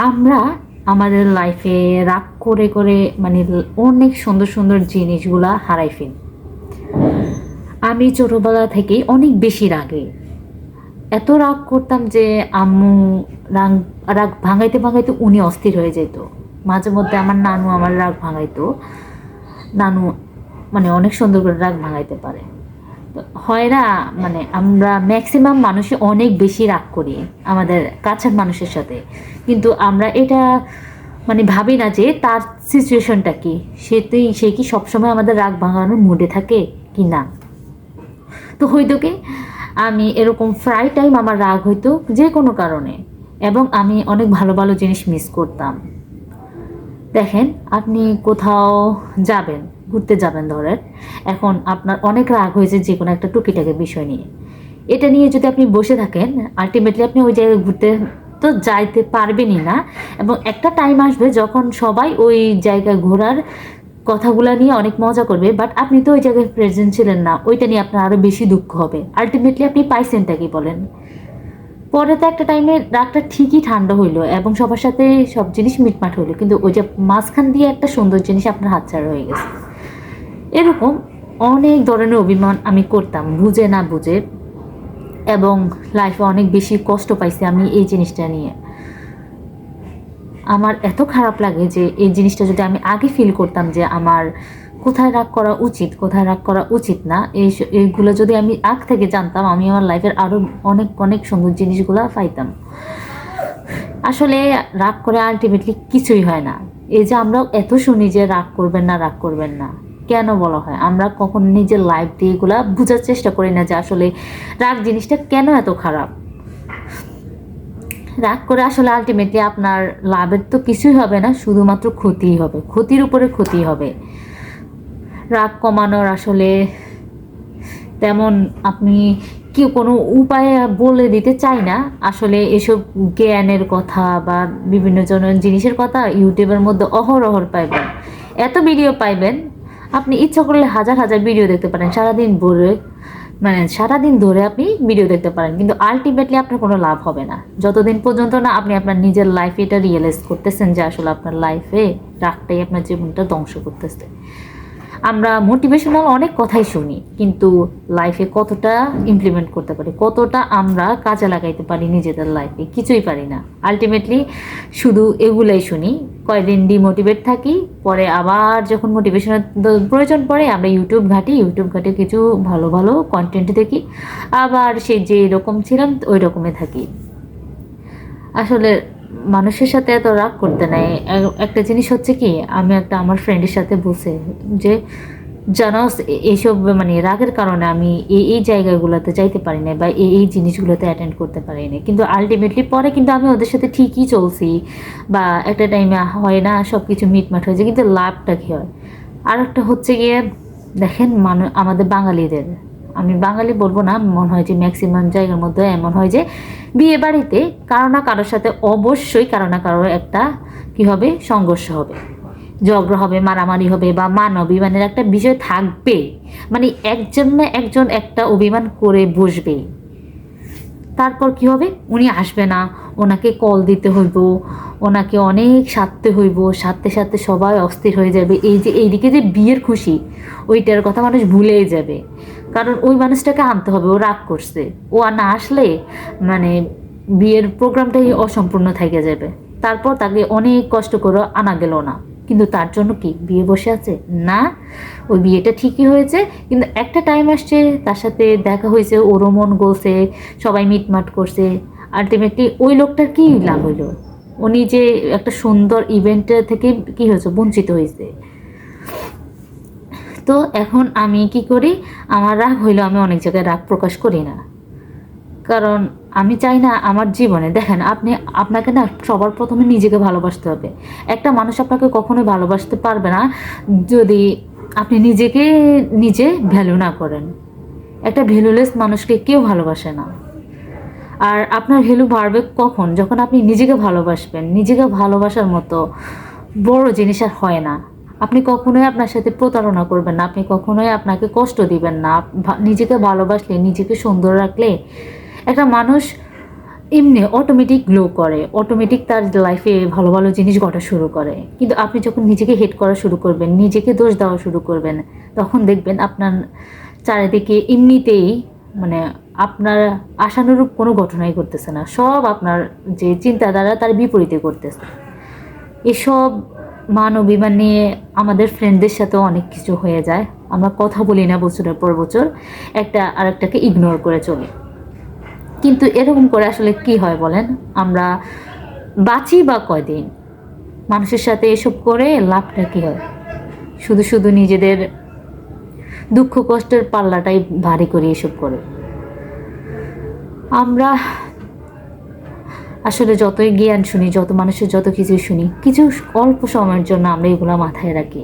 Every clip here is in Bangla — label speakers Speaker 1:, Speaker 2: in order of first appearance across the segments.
Speaker 1: আমরা আমাদের লাইফে রাগ করে করে মানে অনেক সুন্দর সুন্দর জিনিসগুলা হারাই ফেলি। আমি ছোটবেলা থেকেই অনেক বেশি রাগী, এত রাগ করতাম যে আম্মু রাগ রাগ ভাঙাইতে ভাঙাইতে উনি অস্থির হয়ে যেত। মাঝে মধ্যে আমার নানু আমার রাগ ভাঙাইতো। নানু মানে অনেক সুন্দর করে রাগ ভাঙাইতে পারে। তো হয় না, মানে আমরা ম্যাক্সিমাম মানুষই অনেক বেশি রাগ করি আমাদের কাছের মানুষের সাথে, কিন্তু আমরা এটা মানে ভাবি না যে তার সিচুয়েশনটা কি, সে কি সবসময় আমাদের রাগ ভাঙানোর মুডে থাকে কি না। তো হইতো কি, আমি এরকম প্রায় টাইম আমার রাগ হইতো যে কোনো কারণে, এবং আমি অনেক ভালো ভালো জিনিস মিস করতাম। দেখেন, আপনি কোথাও যাবেন, ঘুরতে যাবেন ধরেন, এখন আপনার অনেক রাগ হয়েছে যে কোনো একটা টুকিটাকি বিষয় নিয়ে, এটা নিয়ে যদি আপনি বসে থাকেন, আলটিমেটলি আপনি ওই জায়গায় ঘুরতে তো যাইতে পারবেনই না। এবং একটা টাইম আসবে যখন সবাই ওই জায়গায় ঘোরার কথাগুলো নিয়ে অনেক মজা করবে, বাট আপনি তো ওই জায়গায় প্রেজেন্ট ছিলেন না, ওইটা নিয়ে আপনার আরও বেশি দুঃখ হবে। আলটিমেটলি আপনি পাইছেনটা কি বলেন? পরে তো একটা টাইমে রাগটা ঠিকই ঠান্ডা হইলো এবং সবার সাথে সব জিনিস মিটমাট হইলো, কিন্তু ওই যে মাঝখান দিয়ে একটা সুন্দর জিনিস আপনার হাতছাড়া হয়ে গেছে। এরকম অনেক ধরনের অভিমান আমি করতাম বুঝে না বুঝে, এবং লাইফে অনেক বেশি কষ্ট পাইছি আমি এই জিনিসটা নিয়ে। আমার এত খারাপ লাগে যে এই জিনিসটা যদি আমি আগে ফিল করতাম যে আমার কোথায় রাগ করা উচিত, কোথায় রাগ করা উচিত না, এইগুলো যদি আমি আগ থেকে জানতাম, আমি আমার লাইফের আরও অনেক অনেক সুন্দর জিনিসগুলো পাইতাম। আসলে রাগ করে আলটিমেটলি কিছুই হয় না। এই যে আমরা এত শুনি যে রাগ করবেন না, রাগ করবেন না, কেন বলা হয়? আমরা কখন নিজের লাইফ দিয়ে এগুলা বোঝার চেষ্টা করি না যে আসলে রাগ জিনিসটা কেন এত খারাপ। রাগ করে আসলে আলটিমেটলি আপনার লাভের তো কিছুই হবে না, শুধুমাত্র ক্ষতিই হবে, ক্ষতির উপরে ক্ষতি হবে। রাগ কমানোর আসলে তেমন আপনি কি কোনো উপায় বলে দিতে চাই না। আসলে এসব জ্ঞানের কথা বা বিভিন্ন জনের জিনিসের কথা ইউটিউবের মধ্যে অহরহ পাইবেন, এত ভিডিও পাইবেন, আপনি ইচ্ছা করলে হাজার হাজার ভিডিও দেখতে পারেন সারাদিন ভরে, মানে সারাদিন ধরে আপনি ভিডিও দেখতে পারেন, কিন্তু আলটিমেটলি আপনার কোনো লাভ হবে না যতদিন পর্যন্ত না আপনি আপনার নিজের লাইফে এটা রিয়েলাইজ করতেছেন যে আসলে আপনার লাইফে রাগটাই আপনার জীবনটা ধ্বংস করতেছে। আমরা মোটিভেশনাল অনেক কথাই শুনি, কিন্তু লাইফে কতটা ইমপ্লিমেন্ট করতে পারি, কতটা আমরা কাজে লাগাইতে পারি নিজেদের লাইফে, কিছুই পারি না। আলটিমেটলি শুধু এগুলাই শুনি, কয়দিন ডিমোটিভেট থাকি, পরে আবার যখন মোটিভেশনের প্রয়োজন পড়ে আমরা ইউটিউব ঘাটি কিছু ভালো ভালো কন্টেন্ট দেখি, আবার সেই যে রকম ছিলাম ওই রকমই থাকি। আসলে মানুষের সাথে এত রাগ করতে নাই। একটা জিনিস হচ্ছে কি, আমি একটা আমার ফ্রেন্ডের সাথে বলছে যে জানো, এইসব মানে রাগের কারণে আমি এই জায়গাগুলোতে যাইতে পারি না বা এই জিনিসগুলোতে অ্যাটেন্ড করতে পারি না, কিন্তু আলটিমেটলি পরে কিন্তু আমি ওদের সাথে ঠিকই চলছি, বা একটা টাইমে হয় না সব কিছু মিটমাট হয়েছে, কিন্তু লাভটা কী হয়? আর একটা হচ্ছে গিয়ে দেখেন, আমাদের বাঙালিদের, আমি বাঙালি বলবো না, মনে হয় যে ম্যাক্সিমাম জায়গার মধ্যে এমন হয় যে বিয়ে বাড়িতে কারো না কারোর সাথে অবশ্যই কারো না কারোর একটা কি হবে, সংঘর্ষ হবে, ঝগড়া হবে, মারামারি হবে, বা মান অভিমানের একটা বিষয় থাকবে। মানে একজন না একজন একটা অভিমান করে বসবেই। তারপর কি হবে, উনি আসবে না, ওনাকে কল দিতে হইব, ওনাকে অনেক সাধতে হইব, সাধতে সাধতে সবাই অস্থির হয়ে যাবে। এই যে এইদিকে যে বিয়ের খুশি, ওইটার কথা মানুষ ভুলেই যাবে, কারণ ওই মানুষটাকে আনতে হবে, ও রাগ করছে, ও আর না আসলে মানে বিয়ের প্রোগ্রামটাই অসম্পূর্ণ থেকে যাবে। তারপর তাকে অনেক কষ্ট করে আনা গেল না, কিন্তু তার জন্য কি বিয়ে বসে আছে না? ওই বিয়েটা ঠিকই হয়েছে, কিন্তু একটা টাইম আসছে, তার সাথে দেখা হয়েছে, ওরও মন গলছে, সবাই মিটমাট করছে, আলটিমেটলি ওই লোকটার কি লাভ হইলো? উনি যে একটা সুন্দর ইভেন্টের থেকে কি হয়েছে, বঞ্চিত হয়েছে। তো এখন আমি কি করি, আমার রাগ হইলেও আমি অনেক জায়গায় রাগ প্রকাশ করি না, কারণ আমি চাই না আমার জীবনে, দেখেন আপনি, আপনাকে না সবার প্রথমে নিজেকে ভালোবাসতে হবে। একটা মানুষ আপনাকে কখনোই ভালোবাসতে পারবে না যদি আপনি নিজেকে নিজে ভ্যালু না করেন। একটা ভ্যালুলেস মানুষকে কেউ ভালোবাসে না। আর আপনার ভ্যালু বাড়বে কখন, যখন আপনি নিজেকে ভালোবাসবেন। নিজেকে ভালোবাসার মতো বড় জিনিস আর হয় না। আপনি কখনোই আপনার সাথে প্রতারণা করবেন না, আপনি কখনোই আপনাকে কষ্ট দিবেন না। নিজেকে ভালোবাসলে, নিজেকে সুন্দর রাখলে একটা মানুষ এমনি অটোমেটিক গ্লো করে, অটোমেটিক তার লাইফে ভালো ভালো জিনিস ঘটা শুরু করে। কিন্তু আপনি যখন নিজেকে হেট করা শুরু করবেন, নিজেকে দোষ দেওয়া শুরু করবেন, তখন দেখবেন আপনার চারিদিকে এমনিতেই মানে আপনার আশানুরূপ কোনো ঘটনাই ঘটতেছে না, সব আপনার যে চিন্তাধারা তার বিপরীতে করতেছে। এসব মান অভিমান নিয়ে আমাদের ফ্রেন্ডদের সাথেও অনেক কিছু হয়ে যায়। আমরা কথা বলি না বছরের পর বছর, একটা আরেকটাকে ইগনোর করে চলি। কিন্তু এরকম করে আসলে কি হয় বলেন? আমরা বাঁচি বা কয়দিন? মানুষের সাথে এসব করে লাভটা কি হয়? শুধু শুধু নিজেদের দুঃখ কষ্টের পাল্লাটাই ভারী করে এসব করে। আমরা আসলে যতই জ্ঞান শুনি, যত মানুষের যত কিছু শুনি, কিছু অল্প সময়ের জন্য আমরা এগুলো মাথায় রাখি।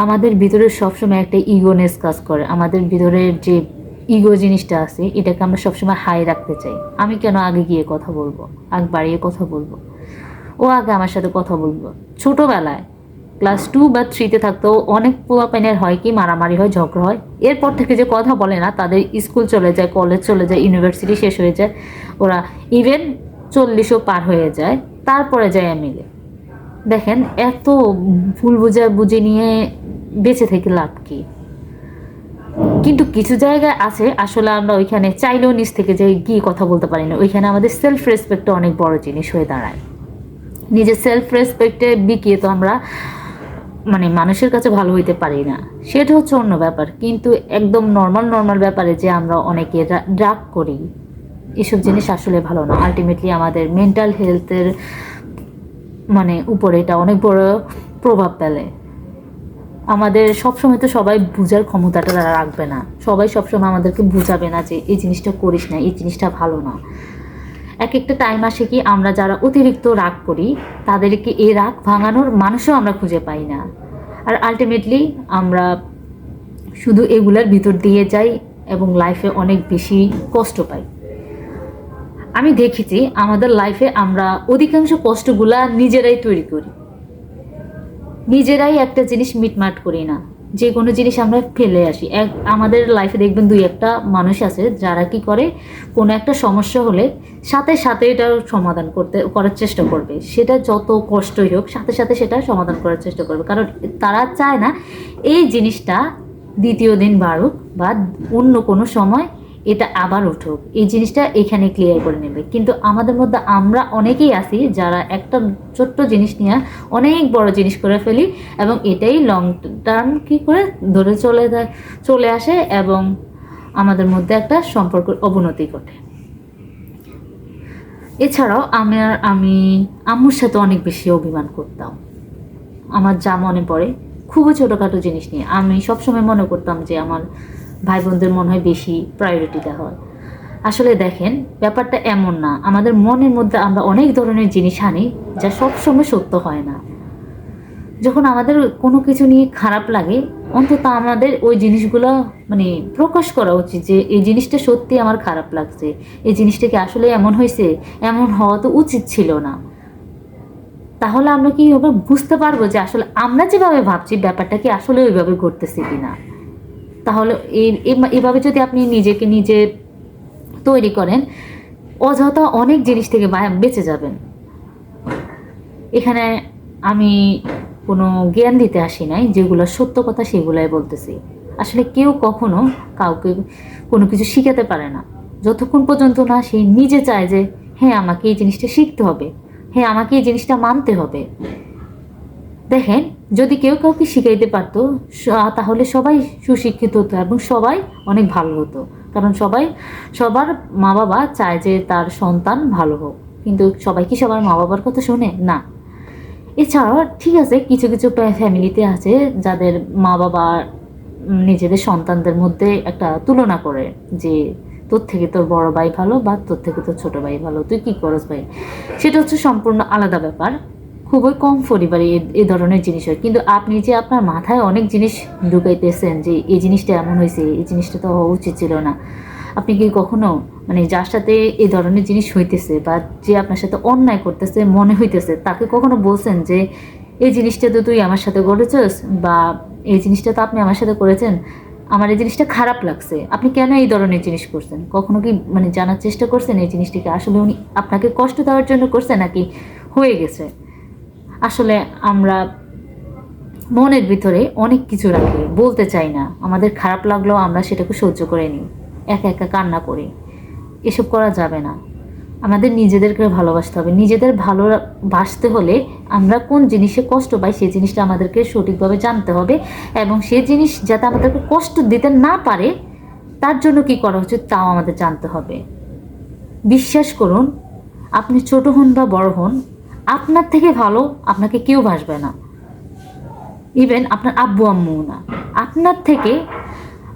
Speaker 1: আমাদের ভিতরে সবসময় একটা ইগোনেস কাজ করে। আমাদের ভিতরের যে ইগো জিনিসটা আছে, এটাকে আমরা সবসময় হাই রাখতে চাই। আমি কেন আগে গিয়ে কথা বলবো, আগ বাড়িয়ে কথা বলবো, ও আগে আমার সাথে কথা বলবো। ছোটোবেলায় ক্লাস 2 বা 3-তে থাকতেও অনেক পোলাপাইনের হয় কি, মারামারি হয়, ঝগড়া হয়। এরপর থেকে যে কথা বলে না, তাদের স্কুল চলে যায়, কলেজ চলে যায়, ইউনিভার্সিটি শেষ হয়ে যায়, ওরা ইভেন 40ও পার হয়ে যায়, তারপরে যায় মিলে। দেখেন, এত ভুল বুঝাবুঝি নিয়ে বেঁচে থেকে লাভ কি? কিন্তু কিছু জায়গায় আছে আসলে আমরা ওইখানে চাইলেও নিজ থেকে যে গিয়ে কথা বলতে পারি না। ওইখানে আমাদের সেলফ রেসপেক্টটা অনেক বড় জিনিস হয়ে দাঁড়ায়। নিজের সেলফ রেসপেক্টে বিকিয়ে তো আমরা মানে মানুষের কাছে ভালো হইতে পারি না, সেটা হচ্ছে অন্য ব্যাপার। কিন্তু একদম নর্মাল ব্যাপারে যে আমরা অনেকে রাগ করি, এসব জিনিস আসলে ভালো না। আলটিমেটলি আমাদের মেন্টাল হেলথের মানে উপরে এটা অনেক বড় প্রভাব ফেলে। আমাদের সবসময় তো সবাই বুঝার ক্ষমতাটা তারা রাখবে না, সবাই সবসময় আমাদেরকে বুঝাবে না যে এই জিনিসটা করিস না, এই জিনিসটা ভালো না। এক একটা টাইম আসে কি আমরা যারা অতিরিক্ত রাগ করি, তাদেরকে এই রাগ ভাঙানোর মানুষও আমরা খুঁজে পাই না। আর আলটিমেটলি আমরা শুধু এগুলার ভিতর দিয়ে যাই এবং লাইফে অনেক বেশি কষ্ট পাই। আমি দেখেছি আমাদের লাইফে আমরা অধিকাংশ কষ্টগুলা নিজেরাই তৈরি করি, নিজেরাই একটা জিনিস মিটমাট করি না, যে কোনো জিনিস আমরা ফেলে আসি। আমাদের লাইফে দেখবেন 2-1টা মানুষ আছে যারা কি করে, কোনো একটা সমস্যা হলে সাথে সাথে এটা সমাধান করার চেষ্টা করবে। সেটা যত কষ্টই হোক, সাথে সাথে সেটা সমাধান করার চেষ্টা করবে, কারণ তারা চায় না এই জিনিসটা দ্বিতীয় দিন বাড়ুক বা অন্য কোনো সময় এটা আবার উঠুক, এই জিনিসটা এখানে ক্লিয়ার করে নেবে। কিন্তু আমাদের মধ্যে আমরা অনেকেই আছি যারা একটা ছোট্ট জিনিস নিয়ে অনেক বড় জিনিস করে ফেলি এবং এটাই লং টার্ম কি করে ধরে চলে আসে এবং আমাদের মধ্যে একটা সম্পর্কের অবনতি ঘটে। এছাড়াও আমি আম্মুর সাথে অনেক বেশি অভিমান করতাম। আমার যা মনে পড়ে খুবই ছোটোখাটো জিনিস নিয়ে আমি সবসময় মনে করতাম যে আমার ভাই বোনদের মনে হয় বেশি প্রায়োরিটি দেওয়া হয়। আসলে দেখেন, ব্যাপারটা এমন না। আমাদের মনের মধ্যে আমরা অনেক ধরনের জিনিস আনি যা সবসময় সত্য হয় না। যখন আমাদের কোনো কিছু নিয়ে খারাপ লাগে, অন্তত আমাদের ওই জিনিসগুলো মানে প্রকাশ করা উচিত যে এই জিনিসটা সত্যি আমার খারাপ লাগছে, এই জিনিসটা কি আসলে এমন হয়েছে, এমন হওয়া তো উচিত ছিল না। তাহলে আমরা কি হবে বুঝতে পারবো যে আসলে আমরা যেভাবে ভাবছি ব্যাপারটা কি আসলে ওইভাবে ঘটতেছে কিনা। তাহলে এভাবে যদি আপনি নিজেকে নিজে তৈরি করেন, অযথা অনেক জিনিস থেকে বেঁচে যাবেন। এখানে আমি কোনো জ্ঞান দিতে আসি নাই, যেগুলো সত্য কথা সেগুলাই বলতেছি। আসলে কেউ কখনো কাউকে কোনো কিছু শিখাতে পারে না যতক্ষণ পর্যন্ত না সে নিজে চায় যে হ্যাঁ আমাকে এই জিনিসটা শিখতে হবে, হ্যাঁ আমাকে এই জিনিসটা মানতে হবে। দেখেন, যদি কেউ কাউকে শিখাইতে পারতো তাহলে সবাই সুশিক্ষিত হতো এবং সবাই অনেক ভালো হতো, কারণ সবার মা বাবা চায় যে তার সন্তান ভালো হোক। কিন্তু সবাই কি সবার মা বাবার কথা শোনে না। এছাড়াও ঠিক আছে, কিছু কিছু ফ্যামিলিতে আছে যাদের মা বাবা নিজেদের সন্তানদের মধ্যে একটা তুলনা করে যে তোর থেকে তোর বড় ভাই ভালো বা তোর থেকে তোর ছোট ভাই ভালো, তুই কি করস ভাই। সেটা হচ্ছে সম্পূর্ণ আলাদা ব্যাপার। খুবই কম পরিবারে এই ধরনের জিনিস হয়। কিন্তু আপনি যে আপনার মাথায় অনেক জিনিস ঢুকাইতেছেন যে এই জিনিসটা এমন হয়েছে, এই জিনিসটা তো হওয়া উচিত ছিল না, আপনি কি কখনো মানে যার সাথে এই ধরনের জিনিস হইতেছে বা যে আপনার সাথে অন্যায় করতেছে মনে হইতেছে, তাকে কখনো বলছেন যে এই জিনিসটা তো তুই আমার সাথে করেছিস বা এই জিনিসটা তো আপনি আমার সাথে করেছেন, আমার এই জিনিসটা খারাপ লাগছে, আপনি কেন এই ধরনের জিনিস করছেন? কখনো কি মানে জানার চেষ্টা করছেন এই জিনিসটিকে আসলে উনি আপনাকে কষ্ট দেওয়ার জন্য করছে নাকি হয়ে গেছে? আসলে আমরা মনের ভিতরে অনেক কিছু রাখি, বলতে চাই না, আমাদের খারাপ লাগলেও আমরা সেটাকে সহ্য করে নিই, একা একা কান্না করি। এসব করা যাবে না। আমাদের নিজেদেরকে ভালোবাসতে হবে। নিজেদের ভালোবাসতে হলে আমরা কোন জিনিসে কষ্ট পাই সেই জিনিসটা আমাদেরকে সঠিকভাবে জানতে হবে, এবং সেই জিনিস যাতে আমাদেরকে কষ্ট দিতে না পারে তার জন্য কি করা উচিত তাও আমাদের জানতে হবে। বিশ্বাস করুন, আপনি ছোট হন বা বড় হন, আপনার থেকে ভালো আপনাকে কেউ বাসবে না। ইভেন আপনার আব্বু আম্মু না। আপনার থেকে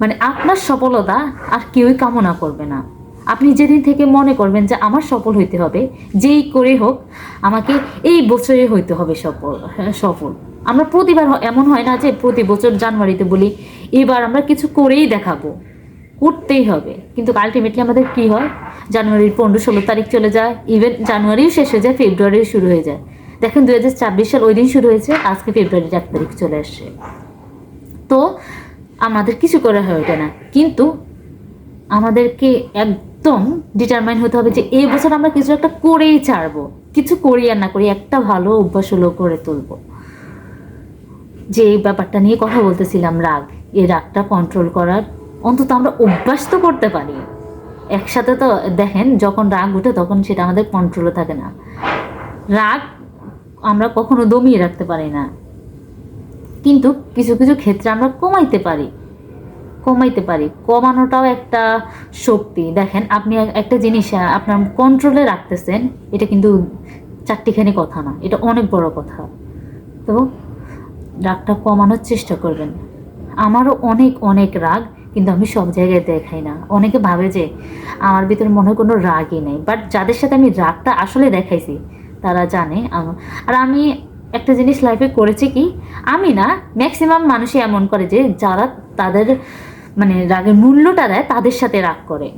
Speaker 1: মানে আপনার সফলতা আর কেউই কামনা করবে না। আপনি যেদিন থেকে মনে করবেন যে আমার সফল হইতে হবে, যেই করে হোক আমাকে এই বছরে হইতে হবে সফল। আমরা প্রতিবার এমন হয় না যে প্রতি বছর জানুয়ারিতে বলি এবার আমরা কিছু করেই দেখাবো, করতেই হবে, কিন্তু আলটিমেটলি আমাদের কি হয়? জানুয়ারির 15-16 তারিখ চলে যায়, ইভেন জানুয়ারিও শেষ হয়ে যায়, ফেব্রুয়ারিও শুরু হয়ে যায়। দেখেন 2026 সাল ওই দিন শুরু হয়েছে, আজকে ফেব্রুয়ারির 1 তারিখ চলে আসছে। তো আমাদের কিছু করা হয়ে ওঠে না, কিন্তু আমাদেরকে একদম ডিটারমাইন হতে হবে যে এই বছর আমরা কিছু একটা করেই ছাড়বো, কিছু করি আর না করি একটা ভালো অভ্যাস হলো করে তুলবো। যে এই ব্যাপারটা নিয়ে কথা বলতেছিলাম, রাগ, এই রাগটা কন্ট্রোল করার অন্তত আমরা অভ্যাস তো করতে পারি। একসাথে তো দেখেন যখন রাগ উঠে তখন সেটা আমাদের কন্ট্রোলে থাকে না। রাগ আমরা কখনো দমিয়ে রাখতে পারি না, কিন্তু কিছু কিছু ক্ষেত্রে আমরা কমাইতে পারি। কমানোটাও একটা শক্তি। দেখেন আপনি একটা জিনিস আপনার কন্ট্রোলে রাখতেছেন, এটা কিন্তু চারটিখানি কথা না, এটা অনেক বড় কথা। তো রাগটা কমানোর চেষ্টা করবেন। আমারও অনেক অনেক রাগ, কিন্তু আমি সব জায়গায় দেখাই না। অনেকে ভাবে যে আমার ভিতরে মনে হয় কোনো রাগই নেই, বাট যাদের সাথে আমি রাগটা আসলে দেখাইছি তারা জানে। আর আমি একটা জিনিস লাইফে করেছি কি, আমি না, ম্যাক্সিমাম মানুষই এমন করে যে যারা তাদের মানে রাগের মূল্যটা দেয় তাদের সাথে রাগ করে,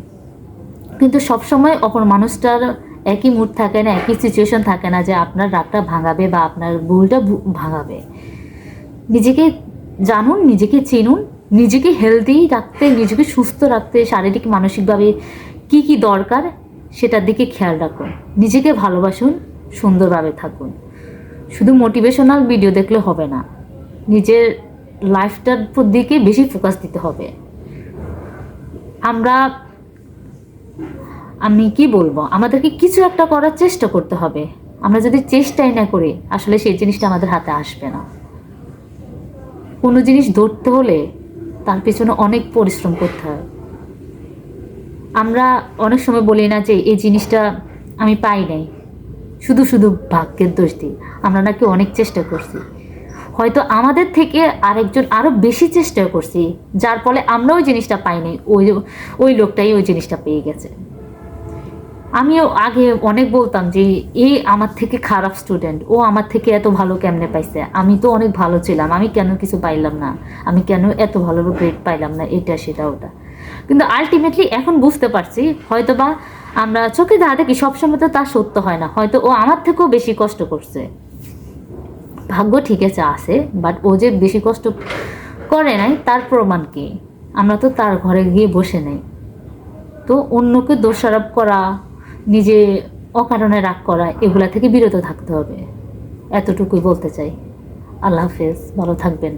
Speaker 1: কিন্তু সবসময় অপর মানুষটার একই মুড থাকে না, একই সিচুয়েশন থাকে না যে আপনার রাগটা ভাঙাবে বা আপনার ভুলটা ভাঙাবে। নিজেকে জানুন, নিজেকে চিনুন, নিজেকে হেলদি রাখতে, নিজেকে সুস্থ রাখতে শারীরিক মানসিকভাবে কি কি দরকার সেটার দিকে খেয়াল রাখুন। নিজেকে ভালোবাসুন, সুন্দরভাবে থাকুন। শুধু মোটিভেশনাল ভিডিও দেখলে হবে না, নিজের লাইফটার দিকে বেশি ফোকাস দিতে হবে। আমি কি বলবো, আমাদেরকে কিছু একটা করার চেষ্টা করতে হবে। আমরা যদি চেষ্টাই না করি আসলে সেই জিনিসটা আমাদের হাতে আসবে না। কোনো জিনিস ধরতে হলে তার পেছনে অনেক পরিশ্রম করতে হয়। আমরা অনেক সময় বলি না যে এই জিনিসটা আমি পাই নাই, শুধু শুধু ভাগ্যের দোষ দিই। আমরা নাকি অনেক চেষ্টা করছি, হয়তো আমাদের থেকে আরেকজন আরও বেশি চেষ্টা করছি, যার ফলে আমরা ওই জিনিসটা পাইনি, ওই লোকটাই ওই জিনিসটা পেয়ে গেছে। আমিও আগে অনেক বলতাম যে এই আমার থেকে খারাপ স্টুডেন্ট, ও আমার থেকে এত ভালো কেমনে পাইছে, আমি তো অনেক ভালো ছিলাম, আমি কেন কিছু পাইলাম না, আমি কেন এত ভালো গ্রেড পাইলাম না, এটা সেটা ওটা। কিন্তু আলটিমেটলি এখন বুঝতে পারছি হয়তো বা আমরা চোখে যা দেখি সবসময় তো তা সত্য হয় না, হয়তো ও আমার থেকেও বেশি কষ্ট করছে। ভাগ্য ঠিক আছে, বাট ও যে বেশি কষ্ট করে নাই তার প্রমাণ কি? আমরা তো তার ঘরে গিয়ে বসে নেই। তো অন্যকে দোষারোপ করা, নিজে অকারণে রাগ করা, এগুলা থেকে বিরত থাকতে হবে, এতটুকুই বলতে চাই। আল্লাহ হাফেজ, ভালো থাকবেন।